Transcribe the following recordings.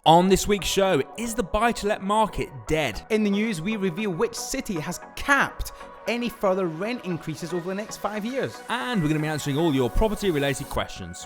On this week's show, is the buy-to-let market dead? In the news, we reveal which city has capped any further rent increases over the next 5 years. And we're going to be answering all your property-related questions.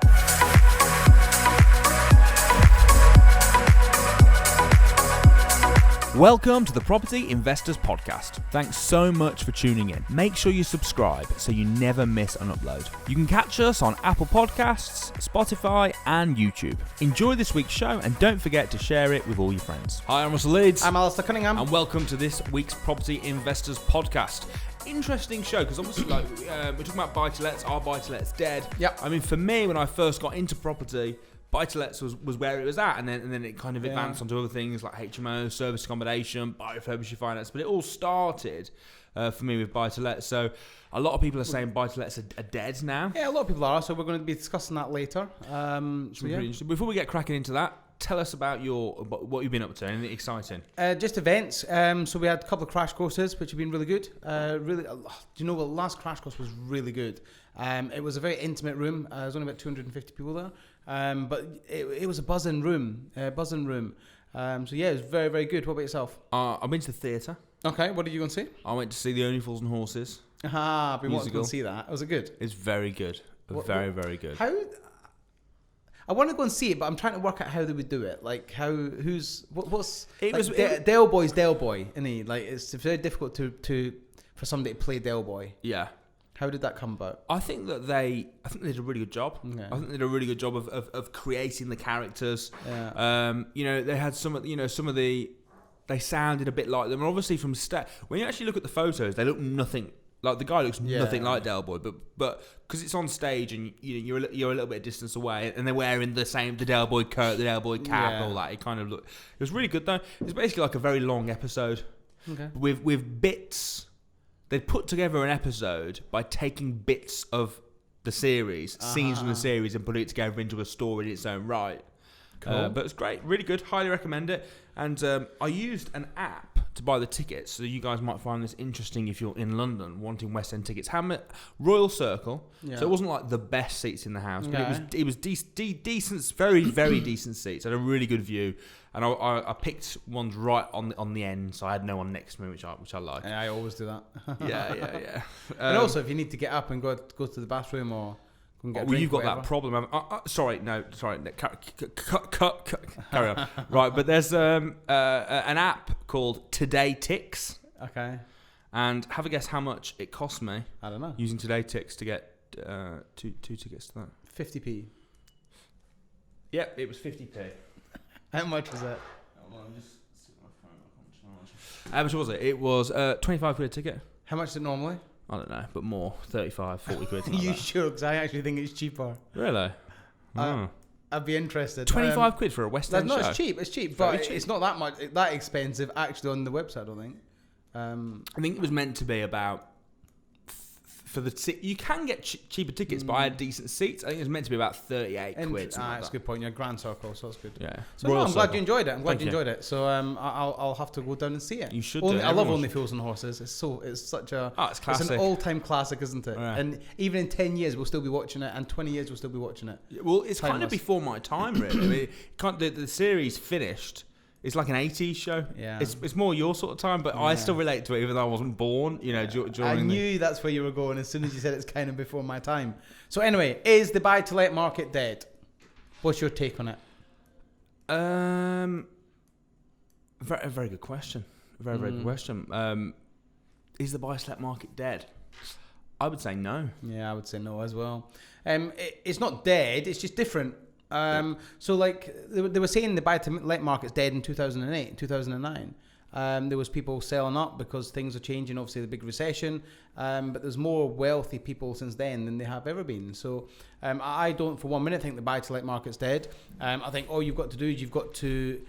Welcome to the Property Investors Podcast. Thanks so much for tuning in. Make sure you subscribe so you never miss an upload. You can catch us on Apple Podcasts, Spotify, and YouTube. Enjoy this week's show and don't forget to share it with all your friends. Hi, I'm Russell Leeds. I'm Alasdair Cunningham. And welcome to this week's Property Investors Podcast. Interesting show because obviously we're talking about buy-to-lets. Are buy-to-lets dead? Yep. I mean, for me, when I first got into property, buy-to-lets was where it was at, and then it kind of advanced onto other things like HMO, service accommodation, buy-to-refurbish finance. But it all started for me with buy-to-lets. So a lot of people are saying buy-to-lets are dead now. Yeah, a lot of people are. So we're going to be discussing that later. Pretty interesting. Before we get cracking into that, tell us about what you've been up to. Anything exciting? Just events. So we had a couple of crash courses, which have been really good. Do you know what? The last crash course was really good. It was a very intimate room. There was only about 250 people there. But it was a buzzing room. So yeah, it was very, very good. What about yourself? I've been to the theatre. Okay, what did you go and see? I went to see The Only Fools and Horses. I've been wanting to go and see that. Was it good? It's very good. Very good. How? I want to go and see it, but I'm trying to work out how they would do it. Like what's it was Del Boy's Del Boy, isn't he? Like it's very difficult for somebody to play Del Boy. Yeah. How did that come about? I think they did a really good job. Okay. I think they did a really good job of creating the characters. Yeah. They had they sounded a bit like them. And obviously from when you actually look at the photos, they look nothing like the guy looks nothing like Del Boy. But because it's on stage and you're a little bit of distance away, and they're wearing the Del Boy coat, the Del Boy cap, and all that. It kind of looked. It was really good though. It's basically like a very long episode. Okay. With bits. They'd put together an episode by taking bits of the series, scenes from the series, and putting it together into a story in its own right. Cool. But it's great, really good, highly recommend it. And I used an app to buy the tickets, so you guys might find this interesting if you're in London wanting West End tickets. Royal Circle, so it wasn't like the best seats in the house, but it was decent, very, very decent seats. Had a really good view. And I picked ones right on the end, so I had no one next to me, which I like. Yeah, I always do that. Yeah. And also, if you need to get up and go to the bathroom or go and get a drink, you've got whatever. that problem. Sorry. Carry on. Right, but there's an app called Today Ticks. Okay. And have a guess how much it cost me. I don't know. Using Today Ticks to get two tickets to that. 50p. Yep, it was 50p. How much was that? How much was it? It was 25 quid a ticket. How much is it normally? I don't know, but more. 35, 40 quid. Are you sure? Because I actually think it's cheaper. Really? I'd be interested. 25 quid for a West End show? No, it's cheap. It's cheap, but it's not that much, that expensive actually on the website, I don't think. I think it was meant to be about... you can get cheaper tickets, but I had decent seats. I think it was meant to be about 38 quid. That's a good point. You're Grand Circle, so that's good. Yeah. So I'm glad you enjoyed it. I'm glad you enjoyed it. So I'll have to go down and see it. You should. I love Only Fools and Horses. It's such a. It's classic. It's an all-time classic, isn't it? Yeah. And even in 10 years, we'll still be watching it, and 20 years, we'll still be watching it. Well, it's kind of before my time, really. I mean, the series finished. It's like an 80s show. Yeah. It's more your sort of time, but I still relate to it even though I wasn't born, during I knew that's where you were going as soon as you said it's kind of before my time. So anyway, is the buy-to-let market dead? What's your take on it? Very, very good question. Very good question. Is the buy-to-let market dead? I would say no. Yeah, I would say no as well. It's not dead, it's just different. So like they were saying the buy-to-let market's dead in 2008, 2009. There was people selling up because things are changing, obviously the big recession, but there's more wealthy people since then than there have ever been. So I don't for 1 minute think the buy-to-let market's dead. I think all you've got to do is you've got to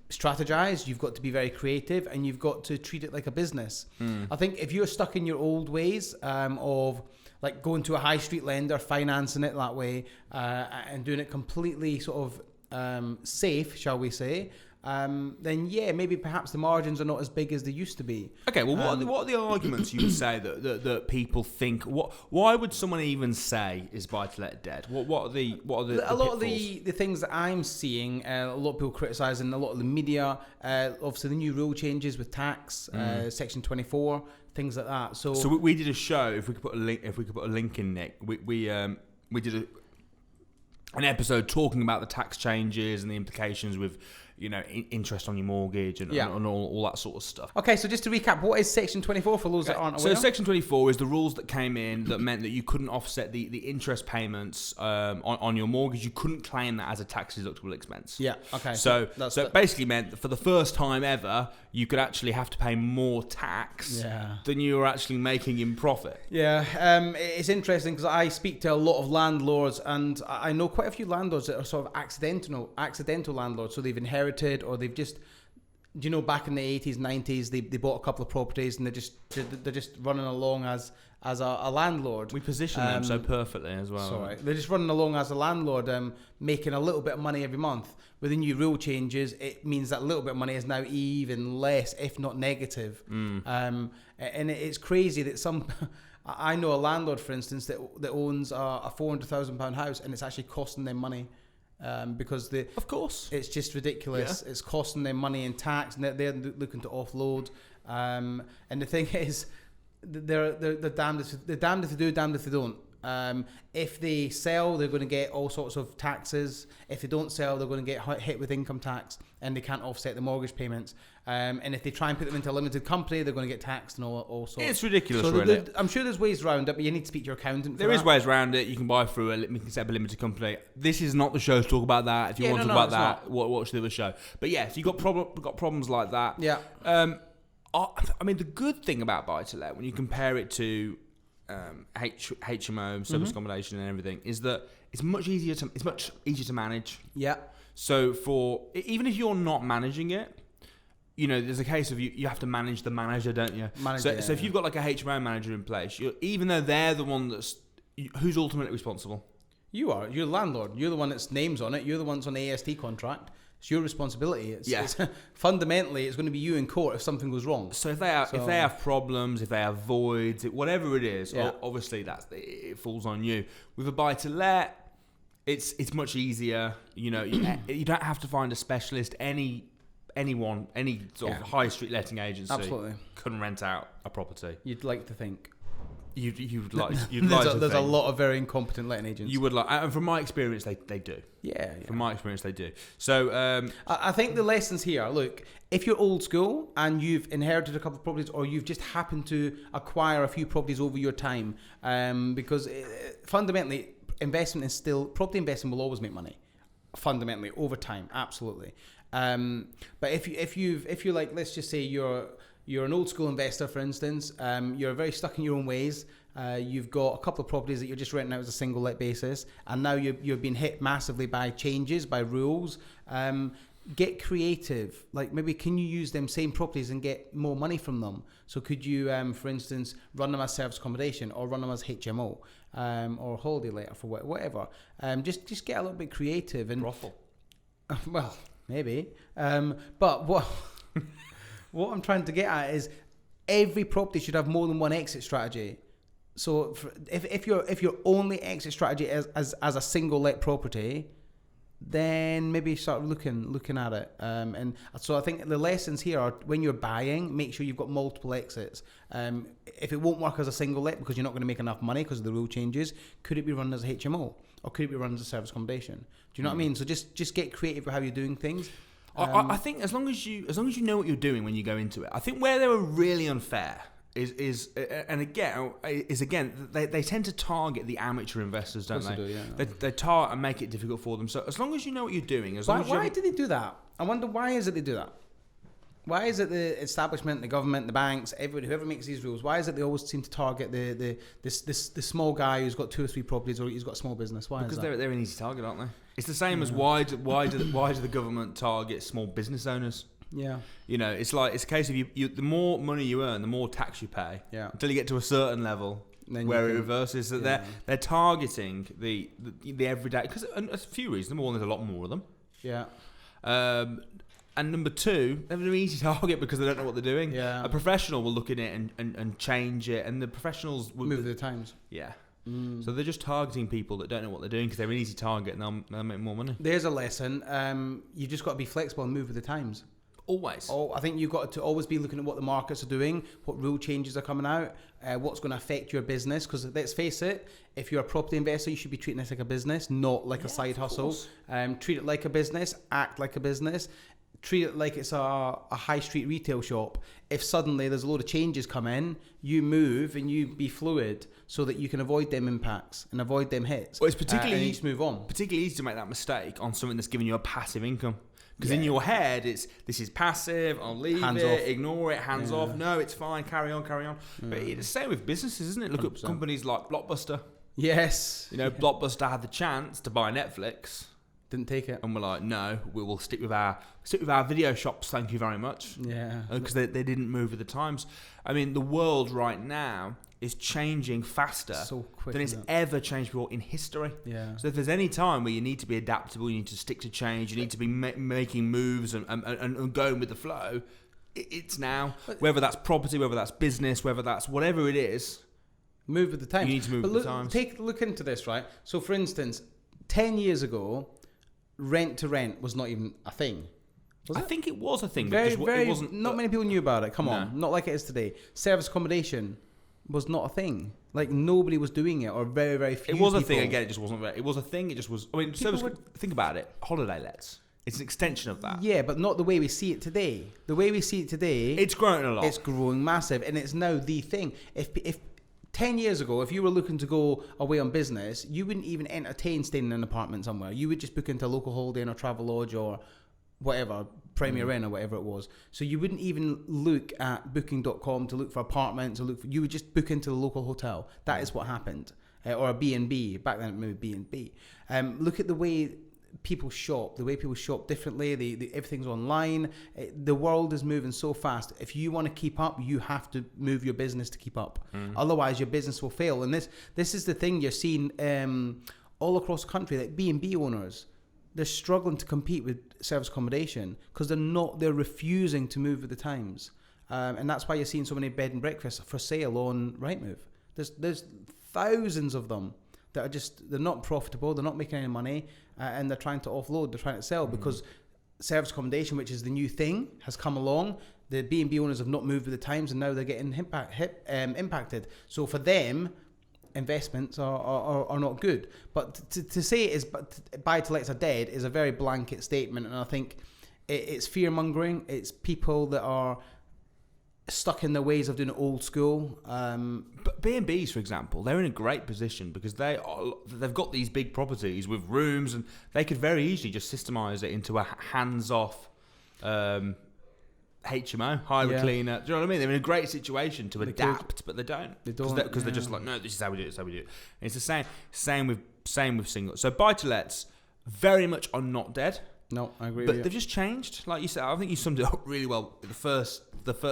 strategize, you've got to be very creative, and you've got to treat it like a business. I think if you're stuck in your old ways of like going to a high street lender, financing it that way, and doing it completely sort of safe, shall we say, then yeah, maybe perhaps the margins are not as big as they used to be. Okay, well, what are the arguments you would say that people think? Why would someone even say is buy-to-let dead? What are the a lot of the things that I'm seeing, a lot of people criticising, a lot of the media, obviously the new rule changes with tax, Section 24, things like that. So we did a show. If we could put a link in, Nick, we did an episode talking about the tax changes and the implications with, interest on your mortgage and all that sort of stuff. Okay, so just to recap, what is Section 24 for those that aren't aware? So Section 24 is the rules that came in that meant that you couldn't offset the interest payments on your mortgage. You couldn't claim that as a tax deductible expense. Yeah, okay. So it basically meant that for the first time ever, you could actually have to pay more tax than you were actually making in profit. Yeah, it's interesting because I speak to a lot of landlords, and I know quite a few landlords that are sort of accidental landlords. So they've inherited, or they've just, back in the 80s, 90s, they bought a couple of properties and they're just running along as a landlord. We position them so perfectly as well. Sorry, they're just running along as a landlord, making a little bit of money every month. With the new rule changes, it means that little bit of money is now even less, if not negative. And it's crazy that some. I know a landlord, for instance, that owns a £400,000 house, and it's actually costing them money. Because of course, it's just ridiculous. Yeah. It's costing them money in tax, and they're looking to offload. And the thing is, they're damned if they do, damned if they don't. If they sell, they're going to get all sorts of taxes. If they don't sell, they're going to get hit with income tax, and they can't offset the mortgage payments. And if they try and put them into a limited company, they're going to get taxed and all sorts. It's ridiculous, so really. I'm sure there's ways around it, but you need to speak to your accountant. There is ways around it. You can buy through you can set up a limited company. This is not the show to talk about that. If you want to talk about that, watch the other show. But yeah, so you've got problems like that. Yeah. I mean, the good thing about buy-to-let, when you compare it to HMO, service accommodation, and everything, is that it's much easier to manage. Yeah. So even if you're not managing it, there's a case of you have to manage the manager, don't you? So if you've got like a HMO manager in place, even though they're the one who's ultimately responsible. You're the landlord. You're the one that's names on it. You're the one that's on the AST contract. It's your responsibility. It's fundamentally, it's going to be you in court if something goes wrong. So if they have problems, if they have voids, whatever it is, obviously it falls on you. With a buy-to-let, it's much easier. You don't have to find a specialist. Anyone, any sort of high street letting agency, absolutely, can rent out a property. You'd like to think. You'd like. There's a lot of very incompetent letting agents. You would like, and from my experience, they do. Yeah. From my experience, they do. So I think the lessons here. Look, if you're old school and you've inherited a couple of properties, or you've just happened to acquire a few properties over your time, because fundamentally, property investment will always make money. Fundamentally, over time, absolutely. But if you're like, let's just say you're an old school investor, for instance, you're very stuck in your own ways. You've got a couple of properties that you're just renting out as a single let basis, and now you're being hit massively by changes, by rules. Get creative. Like, maybe can you use them same properties and get more money from them? So could you, for instance, run them as service accommodation, or run them as HMO, or holiday letter for whatever. Just get a little bit creative and brothel. Well, maybe. But what what I'm trying to get at is every property should have more than one exit strategy. So if your only exit strategy is as a single let property, then maybe start looking at it. And so I think the lessons here are, when you're buying, make sure you've got multiple exits. If it won't work as a single let because you're not going to make enough money because of the rule changes, could it be run as a HMO, or could it be run as a service accommodation? Do you know what I mean? So just get creative with how you're doing things. I think as long as you know what you're doing when you go into it. I think where they were really unfair is they tend to target the amateur investors, don't they? They target and make it difficult for them. So as long as you know what you're doing, why do they do that? I wonder, why is it they do that? Why is it the establishment, the government, the banks, everybody, whoever makes these rules, why is it they always seem to target the small guy who's got 2 or 3 properties, or he's got a small business? Why? Because they're an easy target, aren't they? It's the same as why do the government target small business owners? Yeah. It's a case of you the more money you earn, the more tax you pay. Yeah. Until you get to a certain level where it reverses. That they're targeting the everyday, because a few reasons. Number one, there's a lot more of them. Yeah. And number two, they're an easy target because they don't know what they're doing. Yeah. A professional will look at it and change it, and the professionals will move with the times. Yeah. So they're just targeting people that don't know what they're doing because they're an easy target and they'll make more money. There's a lesson. You've just got to be flexible and move with the times. Always. I think you've got to always be looking at what the markets are doing, what rule changes are coming out, what's going to affect your business. Because let's face it, if you're a property investor, you should be treating this like a business, not like a side hustle. Treat it like a business, act like a business. Treat it like it's a high street retail shop. If suddenly there's a load of changes come in, you move and you be fluid so that you can avoid them impacts and avoid them hits. Well, it's particularly and just move on. Particularly easy to make that mistake on something that's giving you a passive income. Because in your head, this is passive, I'll leave hands it, off. Ignore it, hands off. No, it's fine, carry on. But it's the same with businesses, isn't it? Look 100%. at companies like Blockbuster. Yes. Blockbuster had the chance to buy Netflix. Didn't take it. And we're like, no, we will stick with our video shops, thank you very much. Yeah. Because they didn't move with the times. I mean, the world right now is changing faster than it's ever changed before in history. Yeah. So if there's any time where you need to be adaptable, you need to stick to change, you need to be making moves and going with the flow, it's now. Whether that's property, whether that's business, whether that's whatever it is. Move with the times. You need to move with the times. Look into this, right? So for instance, 10 years ago, rent to rent was not even a thing. I think it was a thing, but it wasn't. Not many people knew about it. Come on, not like it is today. Service accommodation was not a thing. Like nobody was doing it, or very, very few. It was a people. thing again. It just wasn't. It was a thing. It just was. I mean, think about it. Holiday lets. It's an extension of that. Yeah, but not the way we see it today. The way we see it today, it's growing a lot. It's growing massive, and it's now the thing. If 10 years ago, if you were looking to go away on business, you wouldn't even entertain staying in an apartment somewhere. You would just book into a local holiday inn or travel lodge or whatever, Premier Inn or whatever it was. So you wouldn't even look at booking.com to look for apartments, you would just book into the local hotel. That is what happened. Or a B&B. Back then it moved B&B. Look at the way people shop, differently. Everything's online. The world is moving so fast. If you want to keep up, you have to move your business to keep up. Otherwise, your business will fail. And this is the thing you're seeing all across the country, like B&B owners. They're struggling to compete with service accommodation because they're refusing to move with the times. And that's why you're seeing so many bed and breakfasts for sale on Rightmove. There's thousands of them that are they're not profitable, they're not making any money, and they're trying to offload, they're trying to sell because service accommodation, which is the new thing, has come along. The B&B owners have not moved with the times, and now they're getting impacted. So for them, investments are not good. But to say buy-to-lets are dead is a very blanket statement, and I think it's fear-mongering. It's people that are stuck in their ways of doing it old school. But B&Bs, for example, they're in a great position because they've got these big properties with rooms, and they could very easily just systemize it into a hands-off HMO, highway cleaner. Do you know what I mean? They're in a great situation to adapt, but they don't. Because they're just like, no, this is how we do it. And it's the same with singles. So buy-to-lets very much are not dead. No, I agree. But they've just changed. Like you said, I think you summed it up really well. The first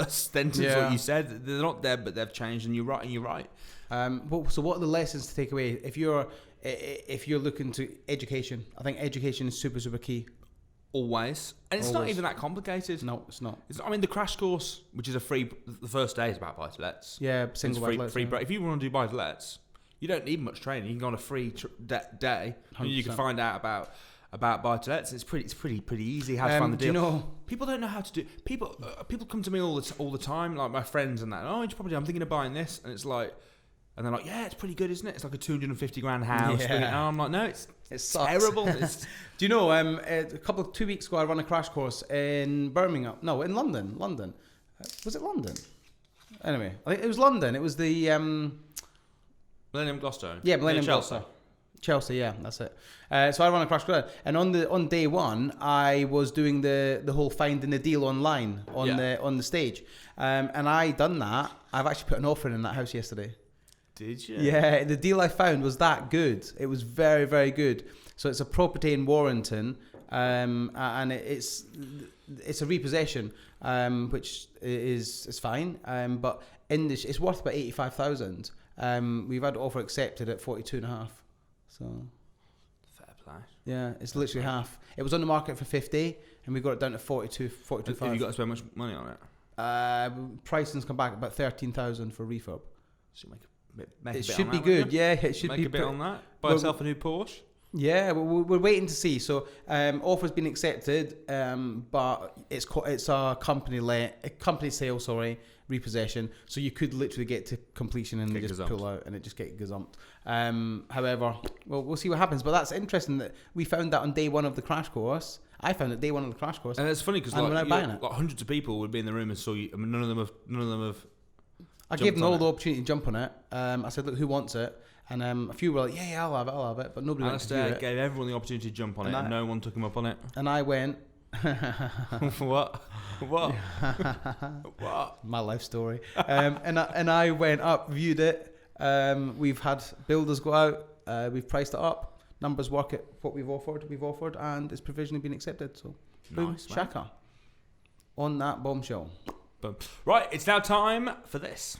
sentence, what you said, they're not dead, but they've changed, and you're right. So what are the lessons to take away if you're looking to education? I think education is super, super key. Always. And it's not even that complicated. No, it's not. The crash course, which is a free, the first day is about buy-to-lets. Yeah, single buy-to-lets. Free. If you want to do buy-to-lets, you don't need much training. You can go on a free day, and you can find out about buy-to-lets. It's pretty easy how to find the deal. People don't know how to do. People come to me all the time, like my friends and that. Oh, I'm thinking of buying this, and it's like, and they're like, yeah, it's pretty good, isn't it? It's like a 250 grand house. Yeah. And I'm like, no, it's terrible. Do you know? 2 weeks ago, I ran a crash course in Birmingham. No, in London. Was it London? Anyway, I think it was London. It was the Millennium Gloucester. Yeah, Millennium Gloucester. Chelsea, yeah, that's it. So I ran a crash course, and on day one, I was doing the whole finding the deal online on the stage, and I done that. I've actually put an offer in that house yesterday. Did you? Yeah, the deal I found was that good. It was very, very good. So it's a property in Warrington, and it's a repossession, which is fine. But it's worth about 85,000. We've had offer accepted at 42.5. So fair place. Yeah, it's literally half. It was on the market for 50, and we got it down to 42.5. Have you got to spend much money on it? Pricing's come back about 13,000 for refurb. So make It should be good. Yeah, it should be. Make a bit on that. Buy yourself a new Porsche. Yeah, we're waiting to see. So offer's been accepted, but it's a company sale, repossession. So you could literally get to completion and just pull out and it just get gazumped. However, we'll see what happens. But that's interesting that we found that on day one of the crash course. I found it day one of the crash course, and it's funny because like hundreds of people would be in the room and saw you. I mean, none of them have. I gave them all the opportunity to jump on it. I said, "Look, who wants it?" And a few were like, "Yeah, I'll have it," but nobody went to do it. Gave everyone the opportunity to jump on it, and no one took him up on it. And I went. What? What? My life story. And I went up, viewed it. We've had builders go out. We've priced it up. Numbers work at what we've offered, and it's provisionally been accepted. So, boom, nice, shaka. On that bombshell. Boom. Right, it's now time for this.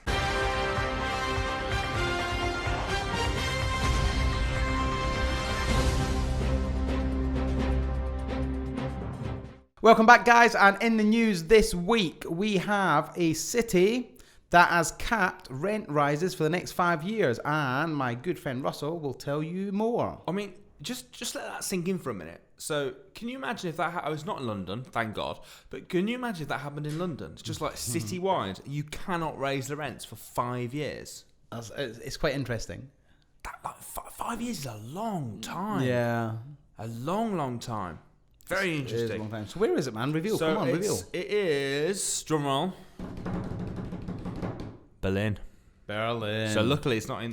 Welcome back, guys, and in the news this week, we have a city that has capped rent rises for the next 5 years, and my good friend Russell will tell you more. I mean, just let that sink in for a minute. So, can you imagine if that it's not in London, thank God, but can you imagine if that happened in London? It's just like citywide, you cannot raise the rents for 5 years. It's quite interesting. That, like, 5 years is a long time. Yeah. A long time. Very interesting. It is a long time. So where is it, man? Reveal. Come on, reveal. It is, drumroll, Berlin. So luckily it's not in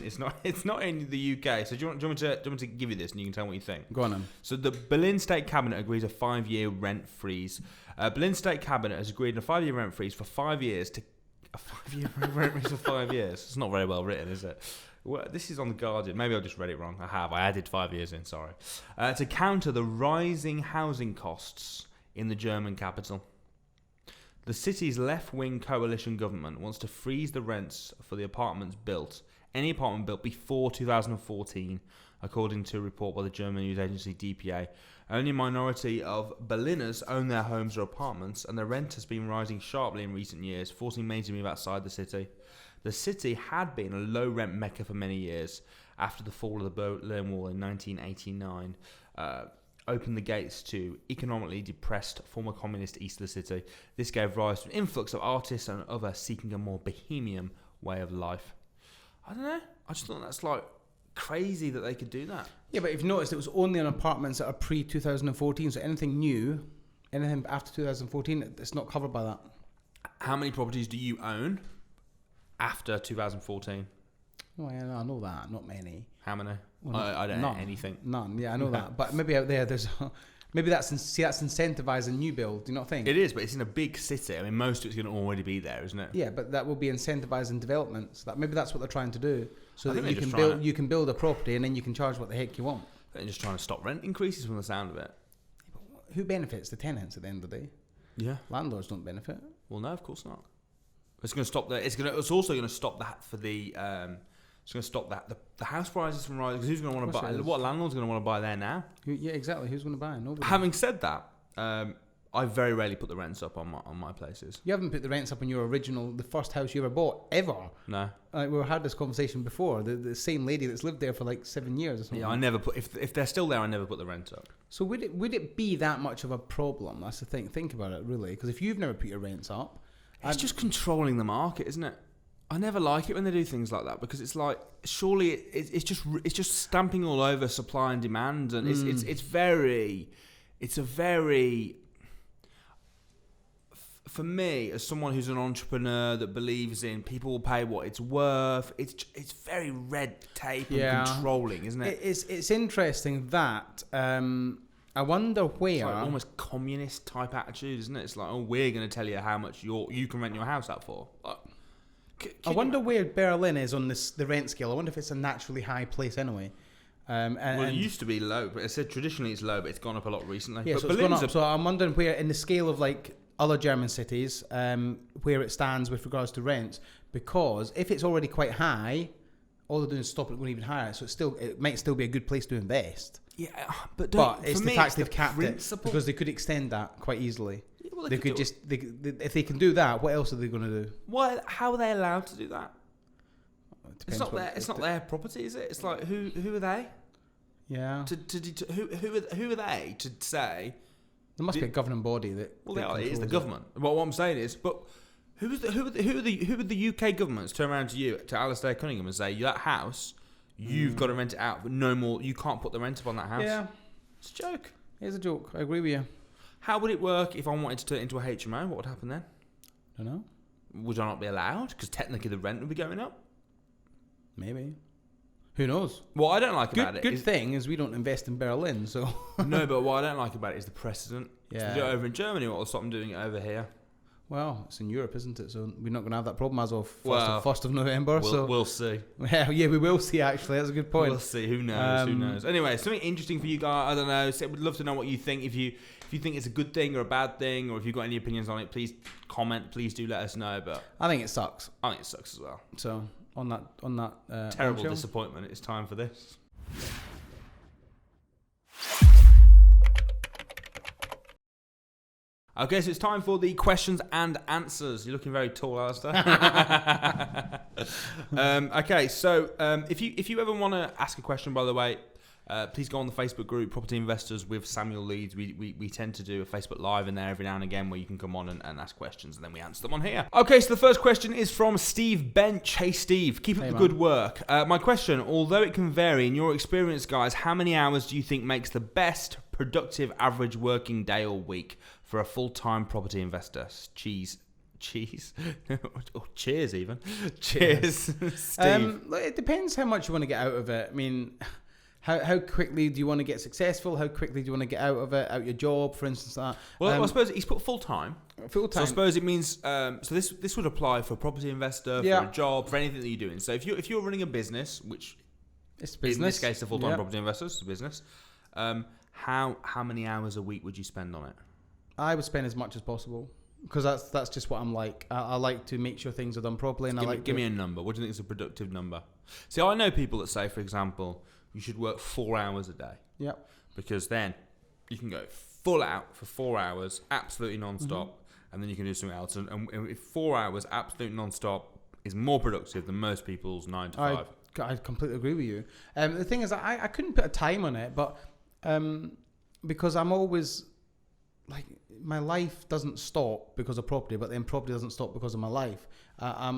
the UK. So do you want me to give you this and you can tell me what you think? Go on then. So the Berlin State Cabinet agrees a 5-year rent freeze. Berlin State Cabinet has agreed on a 5-year rent freeze for 5 years a 5-year rent freeze for 5 years. It's not very well written, is it? Well, this is on The Guardian. Maybe I just read it wrong. I added 5 years in, sorry. To counter the rising housing costs in the German capital. The city's left-wing coalition government wants to freeze the rents for the any apartment built before 2014, according to a report by the German news agency DPA. Only a minority of Berliners own their homes or apartments, and the rent has been rising sharply in recent years, forcing many to move outside the city. The city had been a low-rent mecca for many years after the fall of the Berlin Wall in 1989. Opened the gates to economically depressed former communist east of the city. This gave rise to an influx of artists and others seeking a more bohemian way of life. I don't know. I just thought that's like crazy that they could do that. Yeah, but if you noticed, it was only on apartments that are pre-2014, so anything after 2014, it's not covered by that. How many properties do you own after 2014? Oh, yeah, no, I know that. Not many. How many? Well, I don't know anything. None. Yeah, I know that. But maybe out there, maybe that's incentivizing new build. Do you not think? It is, but it's in a big city. I mean, most of it's going to already be there, isn't it? Yeah, but that will be incentivizing developments. Maybe that's what they're trying to do, so that you can build a property and then you can charge what the heck you want. They're just trying to stop rent increases from the sound of it. Who benefits? The tenants at the end of the day. Yeah. Landlords don't benefit. Well, no, of course not. It's going to stop that. It's also going to stop that for the. It's going to stop the house prices from rising. Because who's going to want to buy? What landlord's going to want to buy there now? Yeah, exactly. Who's going to buy? Nobody. Having said that, I very rarely put the rents up on my places. You haven't put the rents up on the first house you ever bought, ever. No. We had this conversation before. The same lady that's lived there for like 7 years or something. Yeah, I never put. If they're still there, I never put the rent up. So would it be that much of a problem? That's the thing. Think about it, really. Because if you've never put your rents up, it's just controlling the market, isn't it? I never like it when they do things like that because it's like surely it's just stamping all over supply and demand, and it's a very for me as someone who's an entrepreneur that believes in people will pay what it's worth. It's very red tape and controlling, isn't it? It's interesting that. I wonder where... It's like almost communist type attitude, isn't it? It's like, we're going to tell you how much you can rent your house out for. Like, I wonder where Berlin is on the rent scale. I wonder if it's a naturally high place anyway. It used to be low, but it said traditionally it's low, but it's gone up a lot recently. Yeah, but so it's gone up. So I'm wondering where, in the scale of like other German cities, where it stands with regards to rents. Because if it's already quite high, all they're doing is stopping it going even higher. So it might still be a good place to invest. Yeah, but it's the fact they've capped principle. it because they could extend that quite easily. Yeah, well, they could just if they can do that, what else are they going to do? How are they allowed to do that? It's not their property, is it? It's like who are they? Yeah. Who are they to say? There must be a governing body that. Well, it is the government. Well, what I'm saying is, but who would the UK governments turn around to you, to Alasdair Cunningham, and say that house, you've got to rent it out, but no more. You can't put the rent up on that house. Yeah, it's a joke. It's a joke. I agree with you. How would it work if I wanted to turn it into a HMO? What would happen then? I don't know. Would I not be allowed? Because technically the rent would be going up. Maybe. Who knows? What I don't like about it good thing is we don't invest in Berlin, so... No, but what I don't like about it is the precedent. Yeah. If they do it over in Germany, what will stop them doing it over here? Well, it's in Europe, isn't it? So we're not going to have that problem as of 1st of November. We'll see. Yeah, we will see, actually. That's a good point. We'll see. Who knows? Who knows? Anyway, something interesting for you guys. I don't know. So we'd love to know what you think. If you think it's a good thing or a bad thing, or if you've got any opinions on it, please comment. Please do let us know. But I think it sucks. I think it sucks as well. So... On that terrible disappointment, it's time for this. Okay, so it's time for the questions and answers. You're looking very tall, Alasdair. Okay, so if you ever want to ask a question, by the way, please go on the Facebook group Property Investors with Samuel Leeds. We tend to do a Facebook Live in there every now and again where you can come on and ask questions, and then we answer them on here. Okay, so the first question is from Steve Bench. Hey Steve, keep up the good work. My question, although it can vary, in your experience, guys, how many hours do you think makes the best productive average working day or week for a full-time property investor? Cheers or cheers even. Cheers. Steve. It depends how much you want to get out of it. I mean... How quickly do you want to get successful? How quickly do you want to get out of it, out your job, for instance? Well, I suppose he's put full time. Full time. So I suppose it means so this would apply for a property investor, for a job, for anything that you're doing. So if you're running a business, which it's business, in this case a full time property investor, it's a business. How many hours a week would you spend on it? I would spend as much as possible. Because that's just what I'm like. I like to make sure things are done properly, and give me a number. What do you think is a productive number? See, I know people that say, for example, you should work 4 hours a day. Yep. Because then you can go full out for 4 hours, absolutely non-stop, and then you can do something else. And if 4 hours, absolute non-stop, is more productive than most people's 9 to 5. I completely agree with you. The thing is, I couldn't put a time on it, but because I'm always... like my life doesn't stop because of property, but then property doesn't stop because of my life. I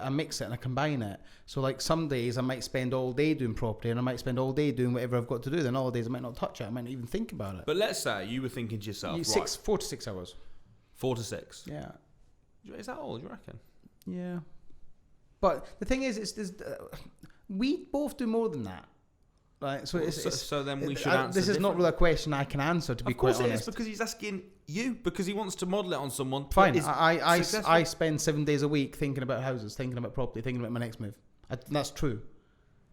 mix it and I combine it. So like some days I might spend all day doing property, and I might spend all day doing whatever I've got to do. Then other days I might not touch it. I might not even think about it. But let's say you were thinking to yourself, 4 to 6 hours. 4 to 6. Yeah. Is that all? Do you reckon? Yeah. But the thing is, we both do more than that. Right, so then we should answer. This is not really a question I can answer, to be quite honest. Of course it is, because he's asking you, because he wants to model it on someone. Fine, I spend 7 days a week thinking about houses, thinking about property, thinking about my next move. That's true.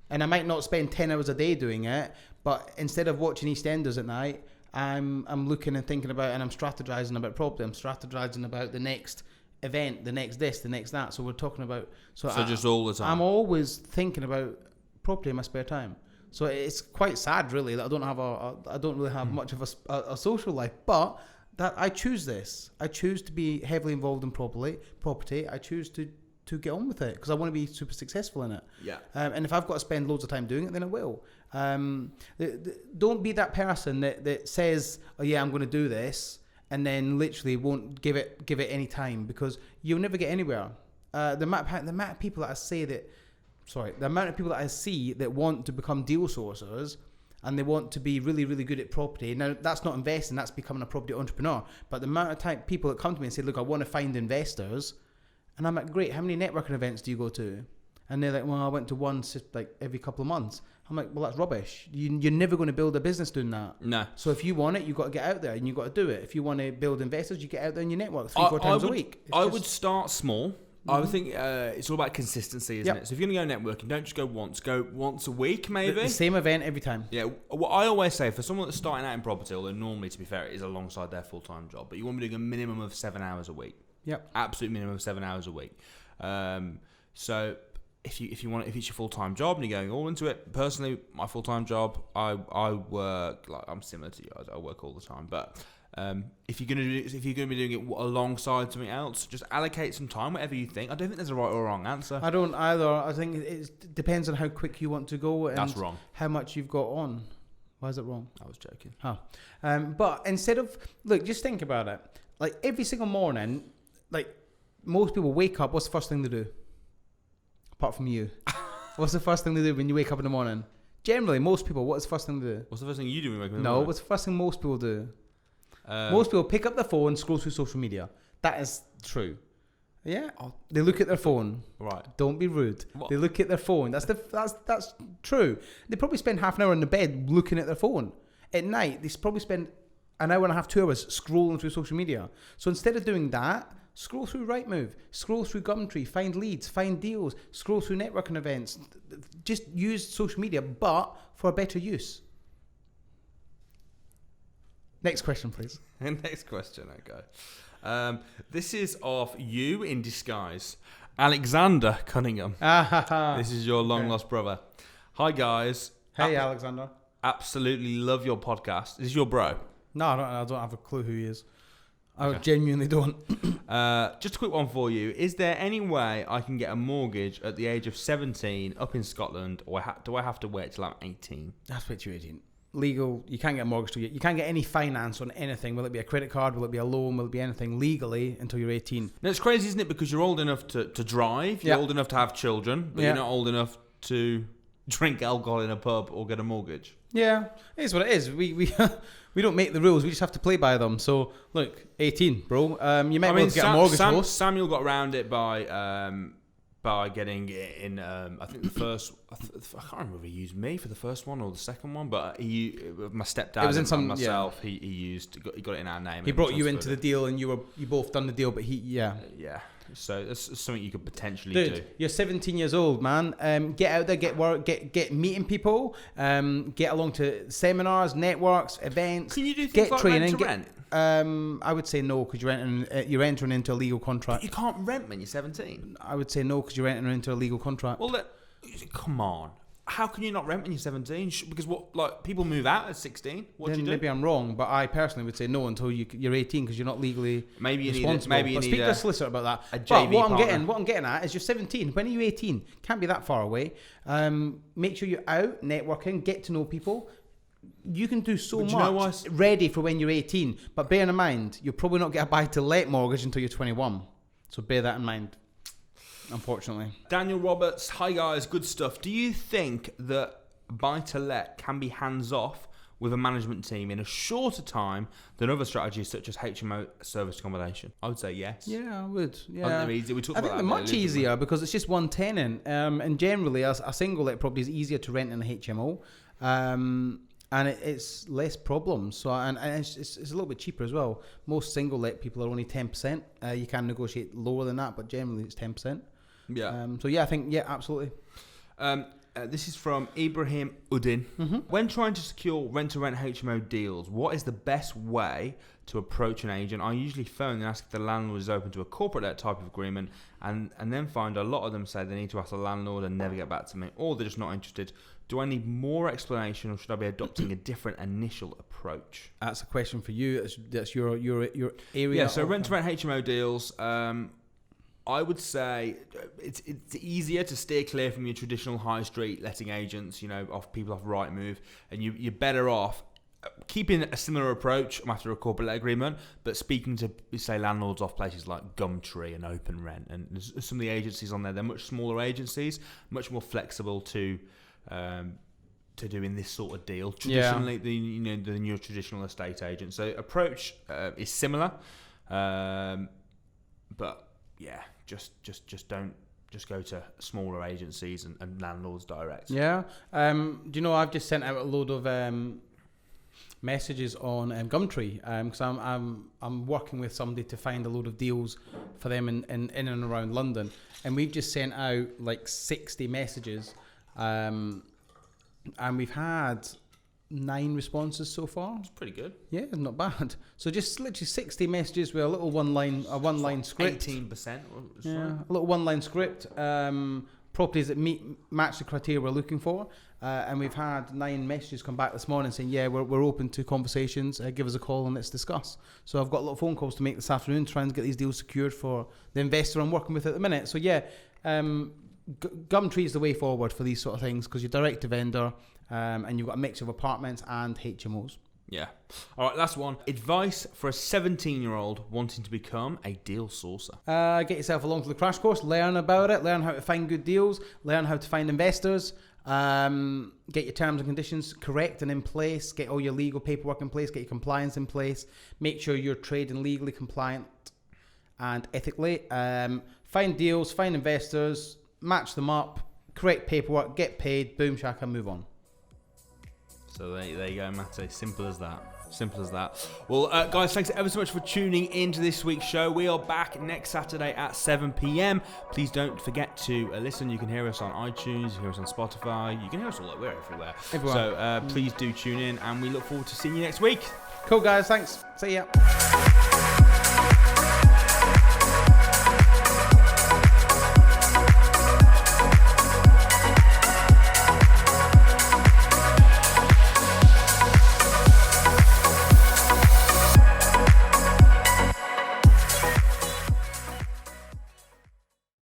And I might not spend 10 hours a day doing it, but instead of watching EastEnders at night, I'm looking and thinking about, and I'm strategizing about property. I'm strategizing about the next event, the next this, the next that. So we're talking about... So just all the time. I'm always thinking about property in my spare time. So it's quite sad, really, that I don't really have much of a social life. But that I choose this. I choose to be heavily involved in property. I choose to get on with it because I want to be super successful in it. Yeah. And if I've got to spend loads of time doing it, then I will. Don't be that person that says, "Oh yeah, I'm going to do this," and then literally won't give it any time, because you'll never get anywhere. The amount of people that I say that. The amount of people that I see that want to become deal sourcers and they want to be really, really good at property. Now, that's not investing, that's becoming a property entrepreneur. But the amount of people that come to me and say, look, I want to find investors. And I'm like, great, how many networking events do you go to? And they're like, well, I went to one like every couple of months. I'm like, well, that's rubbish. You're never going to build a business doing that. No. So if you want it, you've got to get out there and you've got to do it. If you want to build investors, you get out there and you network 3-4 times a week. I would start small. I would think it's all about consistency, isn't it? So if you're going to go networking, don't just go once a week, maybe. The same event every time. Yeah. What I always say, for someone that's starting out in property, although normally, to be fair, it is alongside their full-time job, but you want to be doing a minimum of 7 hours a week. Yep. Absolute minimum of 7 hours a week. So if it's your full-time job and you're going all into it. Personally, my full-time job, I work like I'm similar to you guys. I work all the time, but if you're gonna be doing it alongside something else, just allocate some time, whatever you think. I don't think there's a right or wrong answer. I don't either. I think it depends on how quick you want to go and that's wrong. How much you've got on. Why is it wrong? I was joking. But instead of just think about it. Like every single morning, like most people wake up. What's the first thing they do? Apart from you, what's the first thing they do when you wake up in the morning? Generally, most people. What's the first thing they do? What's the first thing you do when you wake up in the morning? morning? What's the first thing most people do? Most people pick up their phone, scroll through social media. That is true. Yeah, they look at their phone. Right. Don't be rude. What? They look at their phone. That's true. They probably spend half an hour in the bed looking at their phone. At night, they probably spend an hour and a half, 2 hours scrolling through social media. So instead of doing that, scroll through Rightmove, scroll through Gumtree, find leads, find deals, scroll through networking events. Just use social media, but for a better use. Next question, please. Next question, okay. This is of you in disguise. Alexander Cunningham. This is your long-lost brother. Hi, guys. Hey, Alexander. Absolutely love your podcast. This is your bro. No, I don't have a clue who he is. I genuinely don't. Just a quick one for you. Is there any way I can get a mortgage at the age of 17 up in Scotland, or do I have to wait till I'm 18? That's what you're 18. Legal, you can't get a mortgage till you can't get any finance on anything. Will it be a credit card? Will it be a loan? Will it be anything legally until you're 18? No, it's crazy, isn't it? Because you're old enough to drive, you're old enough to have children, but you're not old enough to drink alcohol in a pub or get a mortgage. Yeah, it is what it is. We we don't make the rules. We just have to play by them. So look, 18, bro. You might get a mortgage. Samuel got around it by getting it in. I think the first. I can't remember if he used me for the first one or the second one, but my stepdad. It was in some myself. Yeah. He got it in our name. He brought you into the deal, and you both done the deal. But yeah. So that's something you could potentially do. You're 17 years old, man. Get out there, get work, get meeting people, get along to seminars, networks, events. Can you do things like training, rent to rent? I would say no, because you're entering into a legal contract. But you can't rent when you're 17. I would say no, because you're entering into a legal contract. Well, come on. How can you not rent when you're 17? Because people move out at 16. What do you do? Maybe I'm wrong, but I personally would say no until you're 18, because you're not legally responsible. Speak to a solicitor about that. But what I'm getting at is you're 17. When are you 18? Can't be that far away. Make sure you're out networking, get to know people. You can do so much ready for when you're 18. But bear in mind, you'll probably not get a buy-to-let mortgage until you're 21. So bear that in mind. Unfortunately. Daniel Roberts, hi guys, good stuff. Do you think that buy-to-let can be hands-off with a management team in a shorter time than other strategies such as HMO service accommodation? I would say yes. Yeah, I would. Yeah. I think they're much easier because it's just one tenant. And generally, a single-let property is easier to rent in a HMO. And it's less problems. So and it's a little bit cheaper as well. Most single-let people are only 10%. You can negotiate lower than that, but generally it's 10%. Yeah. I think, absolutely. This is from Ibrahim Uddin. Mm-hmm. When trying to secure rent-to-rent HMO deals, what is the best way to approach an agent? I usually phone and ask if the landlord is open to a corporate type of agreement, and then find a lot of them say they need to ask the landlord and never get back to me, or they're just not interested. Do I need more explanation, or should I be adopting a different initial approach? That's a question for you. That's your area. Yeah, so rent-to-rent HMO deals, I would say it's easier to steer clear from your traditional high street letting agents, off Rightmove, and you're better off keeping a similar approach after a corporate let agreement, but speaking to, say, landlords off places like Gumtree and Open Rent, and there's some of the agencies on there. They're much smaller agencies, much more flexible to doing this sort of deal traditionally than your traditional estate agent. So approach is similar, but yeah, just don't go to smaller agencies and landlords direct. Yeah. Do you know I've just sent out a load of messages on Gumtree because I'm working with somebody to find a load of deals for them in and around London, and we've just sent out like 60 messages, and we've had 9 responses so far. It's pretty good. Yeah, not bad. So just literally 60 messages with a little one line script. 18%. Yeah, a little one line script. properties that match the criteria we're looking for. And we've had 9 messages come back this morning saying, yeah, we're open to conversations. Give us a call and let's discuss. So I've got a lot of phone calls to make this afternoon, trying to get these deals secured for the investor I'm working with at the minute. So yeah, Gumtree is the way forward for these sort of things because you're direct to vendor and you've got a mix of apartments and HMOs. Yeah. All right, last one. Advice for a 17-year-old wanting to become a deal sourcer. Get yourself along to the crash course. Learn about it. Learn how to find good deals. Learn how to find investors. Get your terms and conditions correct and in place. Get all your legal paperwork in place. Get your compliance in place. Make sure you're trading legally compliant and ethically. Find deals. Find investors. Match them up. Correct paperwork. Get paid. Boom, shaka, move on. So there you go, Matty. Simple as that. Simple as that. Well, guys, thanks ever so much for tuning into this week's show. We are back next Saturday at 7 p.m. Please don't forget to listen. You can hear us on iTunes, you can hear us on Spotify, you can hear us all, we're everywhere. So please do tune in, and we look forward to seeing you next week. Cool, guys. Thanks. See ya.